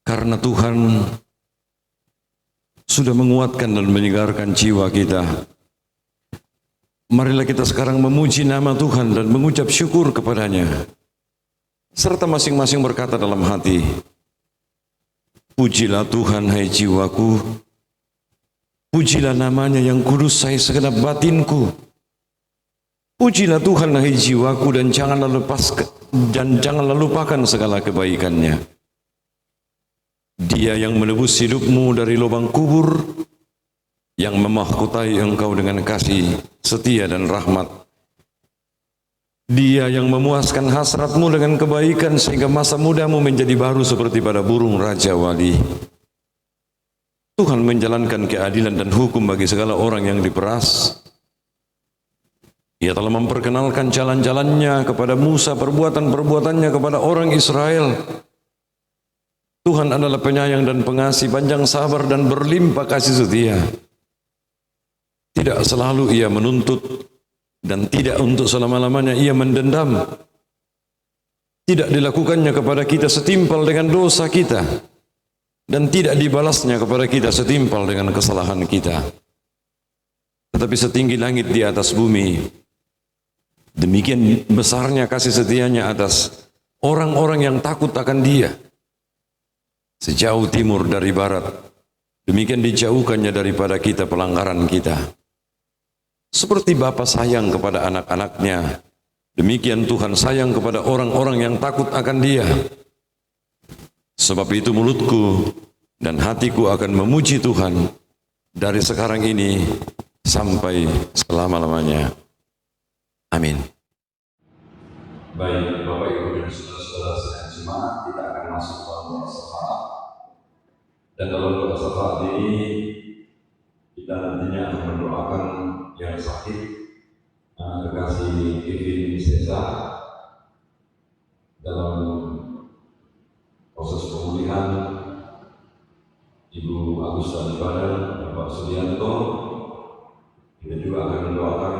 Karena Tuhan sudah menguatkan dan menyegarkan jiwa kita, marilah kita sekarang memuji nama Tuhan dan mengucap syukur kepadanya, serta masing-masing berkata dalam hati, pujilah Tuhan hai jiwaku, pujilah namanya yang kudus hai segenap batinku. Pujilah Tuhan hai jiwaku, dan janganlah lupakan segala kebaikannya. Dia yang menebus hidupmu dari lubang kubur, yang memahkotai engkau dengan kasih, setia dan rahmat. Dia yang memuaskan hasratmu dengan kebaikan sehingga masa mudamu menjadi baru seperti pada burung raja wali. Tuhan menjalankan keadilan dan hukum bagi segala orang yang diperas. Ia telah memperkenalkan jalan-jalannya kepada Musa, perbuatan-perbuatannya kepada orang Israel. Tuhan adalah penyayang dan pengasih, panjang sabar dan berlimpah kasih setia. Tidak selalu ia menuntut, dan tidak untuk selama-lamanya ia mendendam. Tidak dilakukannya kepada kita setimpal dengan dosa kita, dan tidak dibalasnya kepada kita setimpal dengan kesalahan kita. Tetapi setinggi langit di atas bumi, demikian besarnya kasih setianya atas orang-orang yang takut akan Dia. Sejauh timur dari barat, demikian dijauhkannya daripada kita pelanggaran kita. Seperti Bapa sayang kepada anak-anaknya, demikian Tuhan sayang kepada orang-orang yang takut akan Dia. Sebab itu mulutku dan hatiku akan memuji Tuhan dari sekarang ini sampai selama-lamanya. Amin. Baik Bapak Ibu dan saudara-saudara sekalian jemaat, kita akan masuk dalam doa syafaat. Dan dalam doa syafaat ini kita nantinya akan mendoakan yang sakit, anak kekasih Kevin Cesar dalam proses pemulihan, Ibu Agusta di Badan, Bapak Sudianto. Kita juga akan mendoakan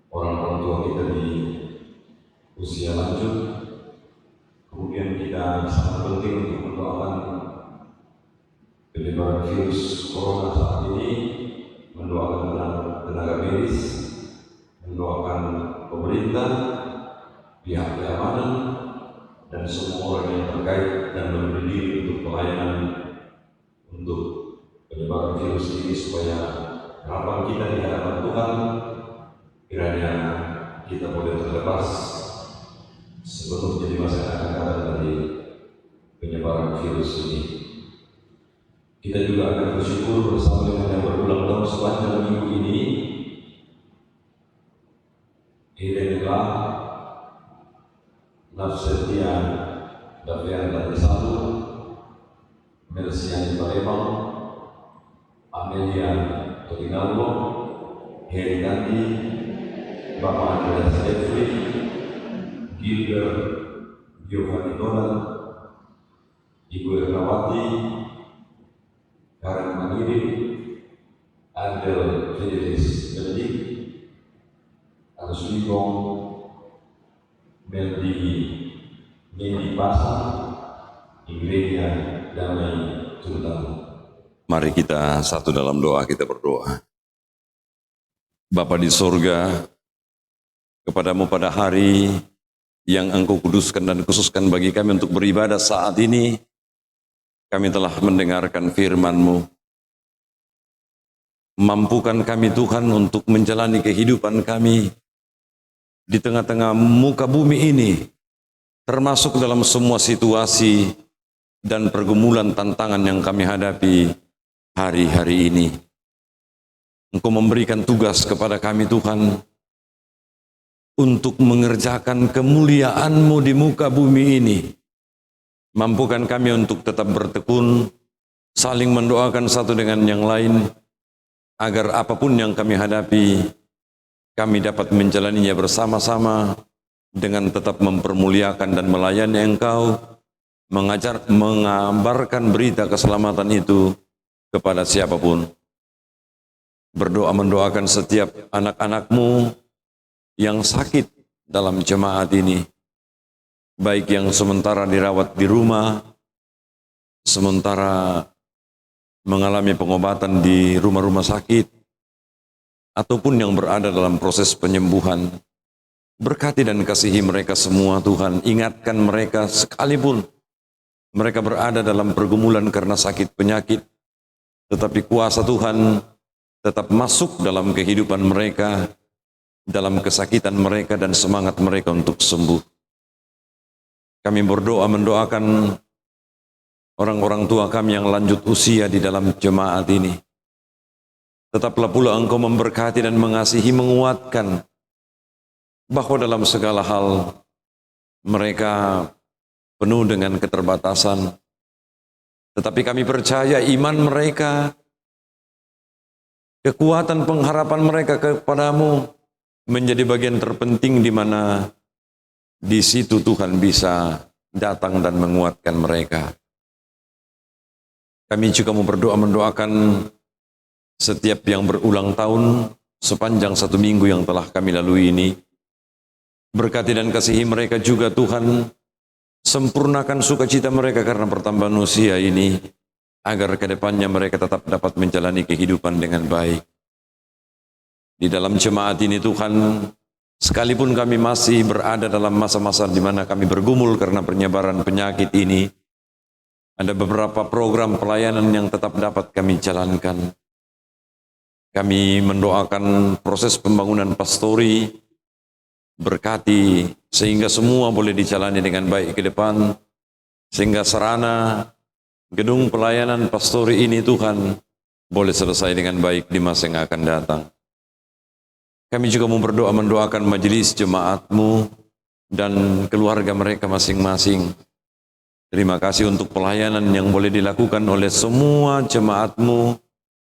orang-orang tua kita di usia lanjut. Kemudian kita sangat penting untuk mendoakan penyebaran virus corona saat ini, mendoakan tenaga medis, mendoakan pemerintah, pihak keamanan, dan semua orang yang terkait dan memberi diri untuk pelayanan untuk penyebaran virus ini, supaya harapan kita di hadapan Tuhan kiranya kita boleh terlepas sepenuhnya di masa yang akan datang dari penyebaran virus ini. Kita juga akan bersyukur bersama dengan yang berulang tahun sepanjang minggu ini. Irenlah Nafsetia Davian Tati Satu, Mersiani Palembang, Amelia Totinalbo, Heri Nandi, Bapak Andreas Jeffrey, Gilbert Giovanni Donald, Ibu Ernawati, Karen Maniri, Adel Fidelis Bendik, Arus Libong, Meldi Medi Pasang, Ingredia Damai Turutama. Mari kita satu dalam doa, kita berdoa. Bapa di sorga, kepadamu pada hari yang Engkau kuduskan dan khususkan bagi kami untuk beribadah saat ini, kami telah mendengarkan firman-Mu. Mampukan kami Tuhan untuk menjalani kehidupan kami di tengah-tengah muka bumi ini, termasuk dalam semua situasi dan pergumulan tantangan yang kami hadapi hari-hari ini. Engkau memberikan tugas kepada kami Tuhan untuk mengerjakan kemuliaan-Mu di muka bumi ini. Mampukan kami untuk tetap bertekun, saling mendoakan satu dengan yang lain, agar apapun yang kami hadapi, kami dapat menjalaninya bersama-sama dengan tetap mempermuliakan dan melayani Engkau, mengabarkan berita keselamatan itu kepada siapapun. Berdoa mendoakan setiap anak-anak-Mu yang sakit dalam jemaat ini, baik yang sementara dirawat di rumah, sementara mengalami pengobatan di rumah-rumah sakit, ataupun yang berada dalam proses penyembuhan. Berkati dan kasihi mereka semua Tuhan, ingatkan mereka sekalipun mereka berada dalam pergumulan karena sakit penyakit, tetapi kuasa Tuhan tetap masuk dalam kehidupan mereka, dalam kesakitan mereka dan semangat mereka untuk sembuh. Kami berdoa mendoakan orang-orang tua kami yang lanjut usia di dalam jemaat ini. Tetaplah pula Engkau memberkati dan mengasihi, menguatkan, bahwa dalam segala hal mereka penuh dengan keterbatasan. Tetapi kami percaya iman mereka, kekuatan pengharapan mereka kepadamu menjadi bagian terpenting di mana di situ Tuhan bisa datang dan menguatkan mereka. Kami juga mau berdoa mendoakan setiap yang berulang tahun sepanjang 1 minggu yang telah kami lalui ini. Berkati dan kasihi mereka juga Tuhan, sempurnakan sukacita mereka karena pertambahan usia ini, agar ke depannya mereka tetap dapat menjalani kehidupan dengan baik. Di dalam jemaat ini Tuhan, sekalipun kami masih berada dalam masa-masa di mana kami bergumul karena penyebaran penyakit ini, ada beberapa program pelayanan yang tetap dapat kami jalankan. Kami mendoakan proses pembangunan pastori, berkati sehingga semua boleh dijalani dengan baik ke depan, sehingga sarana gedung pelayanan pastori ini Tuhan boleh selesai dengan baik di masa yang akan datang. Kami juga mau berdoa mendoakan majelis jemaat-Mu dan keluarga mereka masing-masing. Terima kasih untuk pelayanan yang boleh dilakukan oleh semua jemaat-Mu,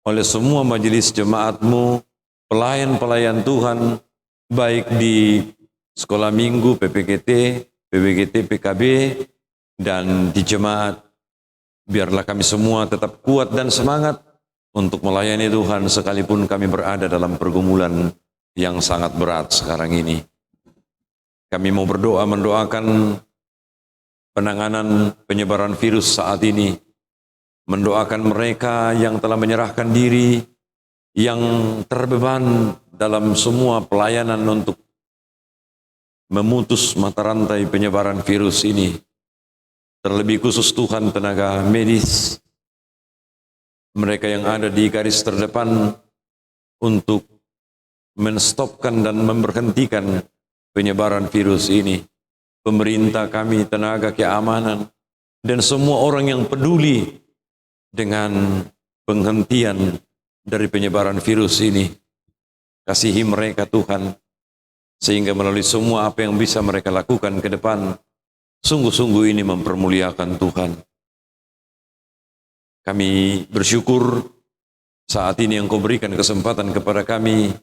oleh semua majelis jemaat-Mu, pelayan-pelayan Tuhan, baik di sekolah minggu, PPGT, PPGT, PKB, dan di jemaat. Biarlah kami semua tetap kuat dan semangat untuk melayani Tuhan sekalipun kami berada dalam pergumulan yang sangat berat sekarang ini. Kami mau berdoa mendoakan penanganan penyebaran virus saat ini, mendoakan mereka yang telah menyerahkan diri, yang terbeban dalam semua pelayanan untuk memutus mata rantai penyebaran virus ini. Terlebih khusus Tuhan tenaga medis, mereka yang ada di garis terdepan untuk menstopkan dan memberhentikan penyebaran virus ini. Pemerintah kami, tenaga keamanan, dan semua orang yang peduli dengan penghentian dari penyebaran virus ini. Kasihi mereka Tuhan, sehingga melalui semua apa yang bisa mereka lakukan ke depan, sungguh-sungguh ini mempermuliakan Tuhan. Kami bersyukur saat ini Engkau berikan kesempatan kepada kami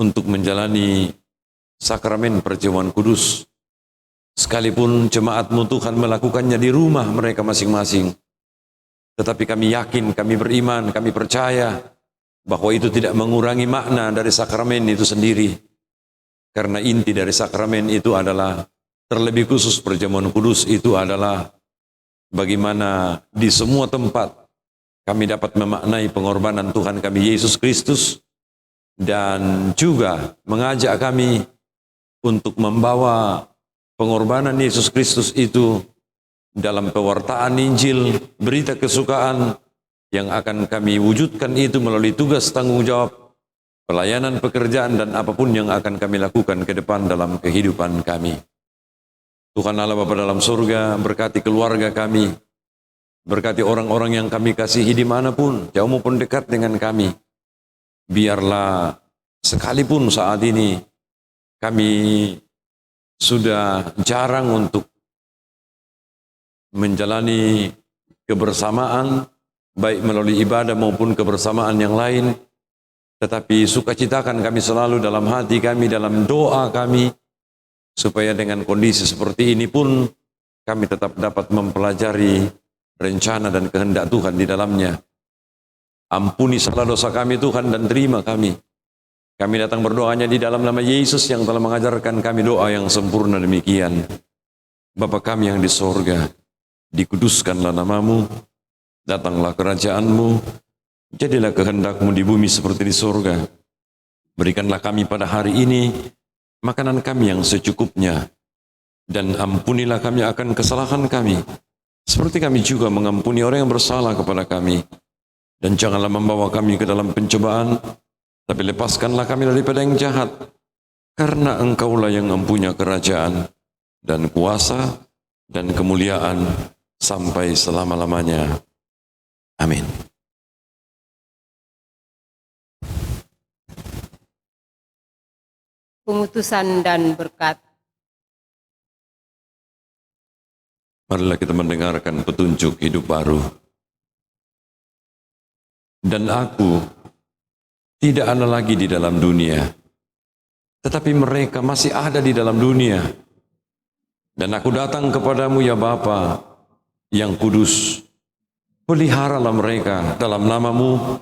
untuk menjalani sakramen perjamuan kudus. Sekalipun jemaat-Mu Tuhan melakukannya di rumah mereka masing-masing, tetapi kami yakin, kami beriman, kami percaya bahwa itu tidak mengurangi makna dari sakramen itu sendiri. Karena inti dari sakramen itu adalah, terlebih khusus perjamuan kudus itu adalah bagaimana di semua tempat kami dapat memaknai pengorbanan Tuhan kami Yesus Kristus, dan juga mengajak kami untuk membawa pengorbanan Yesus Kristus itu dalam pewartaan Injil, berita kesukaan yang akan kami wujudkan itu melalui tugas tanggung jawab, pelayanan pekerjaan, dan apapun yang akan kami lakukan ke depan dalam kehidupan kami. Tuhan Allah Bapa dalam surga, berkati keluarga kami, berkati orang-orang yang kami kasihi dimanapun, jauh maupun dekat dengan kami. Biarlah sekalipun saat ini kami sudah jarang untuk menjalani kebersamaan, baik melalui ibadah maupun kebersamaan yang lain, tetapi sukacitakan kami selalu dalam hati kami, dalam doa kami, supaya dengan kondisi seperti ini pun kami tetap dapat mempelajari rencana dan kehendak Tuhan di dalamnya. Ampuni salah dosa kami Tuhan dan terima kami. Kami datang berdoanya di dalam nama Yesus yang telah mengajarkan kami doa yang sempurna demikian. Bapa kami yang di sorga, dikuduskanlah namamu, datanglah kerajaanmu, jadilah kehendak-Mu di bumi seperti di sorga. Berikanlah kami pada hari ini makanan kami yang secukupnya, dan ampunilah kami akan kesalahan kami, seperti kami juga mengampuni orang yang bersalah kepada kami. Dan janganlah membawa kami ke dalam pencobaan, tapi lepaskanlah kami daripada yang jahat, karena Engkaulah yang mempunyai kerajaan, dan kuasa, dan kemuliaan, sampai selama-lamanya. Amin. Pengutusan dan berkat. Marilah kita mendengarkan petunjuk hidup baru. Dan aku tidak ada lagi di dalam dunia, tetapi mereka masih ada di dalam dunia. Dan aku datang kepadamu ya Bapa yang kudus, peliharalah mereka dalam namamu,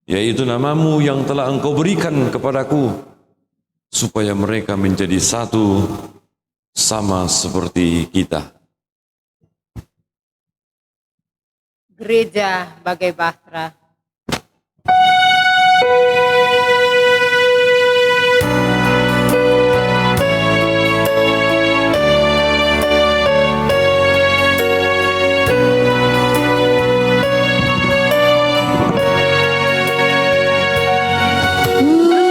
yaitu namamu yang telah engkau berikan kepadaku, supaya mereka menjadi satu sama seperti kita. Gereja Bagai Bahtera.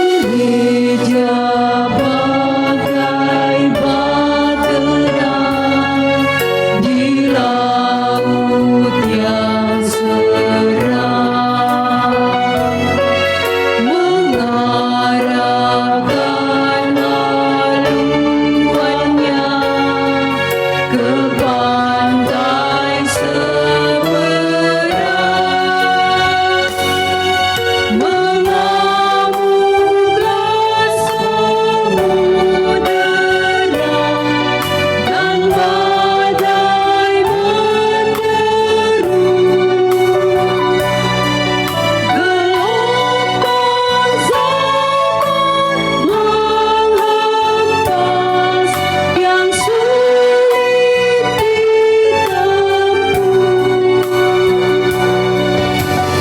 Gereja bagai bahtera di laut yang serang, mengarahkan haluannya ke pantai seberang, mengamukkan samudera dan badai menderu, gelombang zaman menghempas yang sulit ditempuh.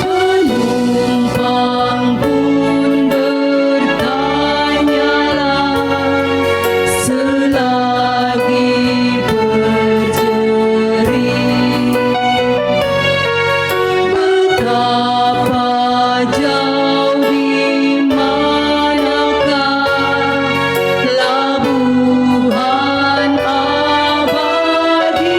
Penumpang pun bertanyalah selagi berjerit, betapa jauh di manakah labuhan abadi.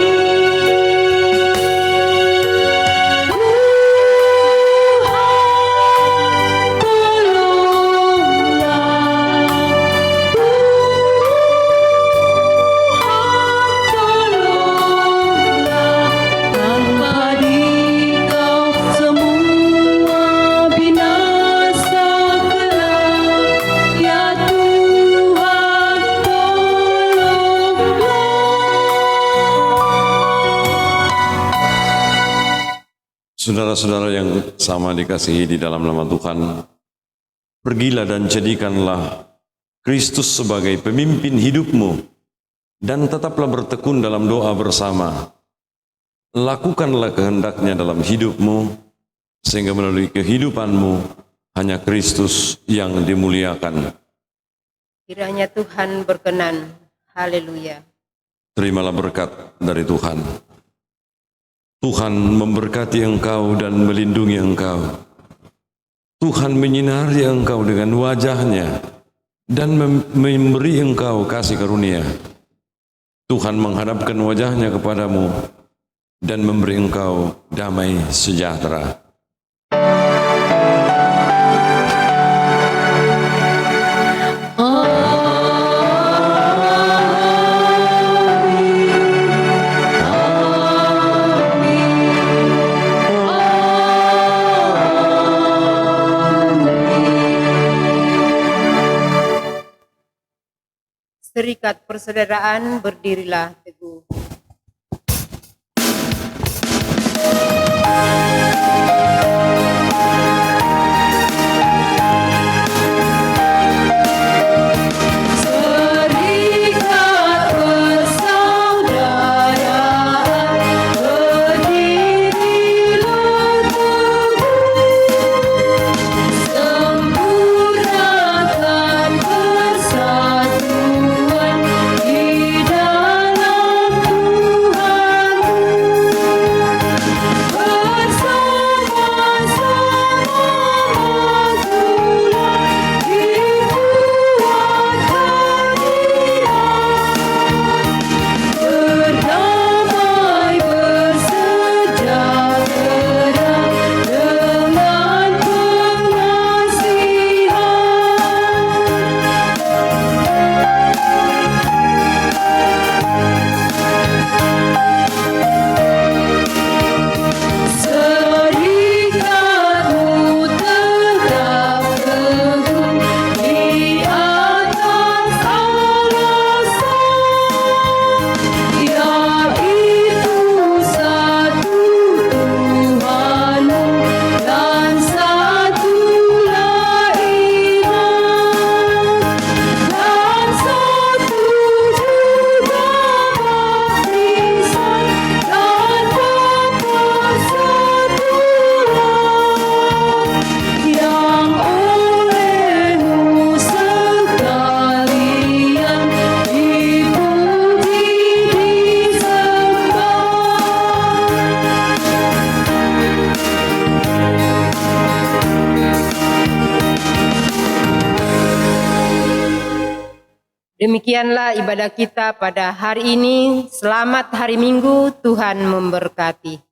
Tanpa Dikau semua binasa kelak, ya Tuhan tolonglah. Saudara-saudara yang sama dikasihi di dalam nama Tuhan, pergilah dan jadikanlah Kristus sebagai pemimpin hidupmu, dan tetaplah bertekun dalam doa bersama. Lakukanlah kehendaknya dalam hidupmu, sehingga melalui kehidupanmu hanya Kristus yang dimuliakan. Kiranya Tuhan berkenan. Haleluya. Terimalah berkat dari Tuhan. Tuhan memberkati engkau dan melindungi engkau. Tuhan menyinari engkau dengan wajahnya dan memberi engkau kasih karunia. Tuhan menghadapkan wajahnya kepadamu dan memberi engkau damai sejahtera. Serikat persaudaraan, berdirilah teguh. Serikat persaudaraan, berdirilah teguh, sempurnakan persatuan di dalam Tuhan. Demikianlah ibadah kita pada hari ini. Selamat hari Minggu, Tuhan memberkati.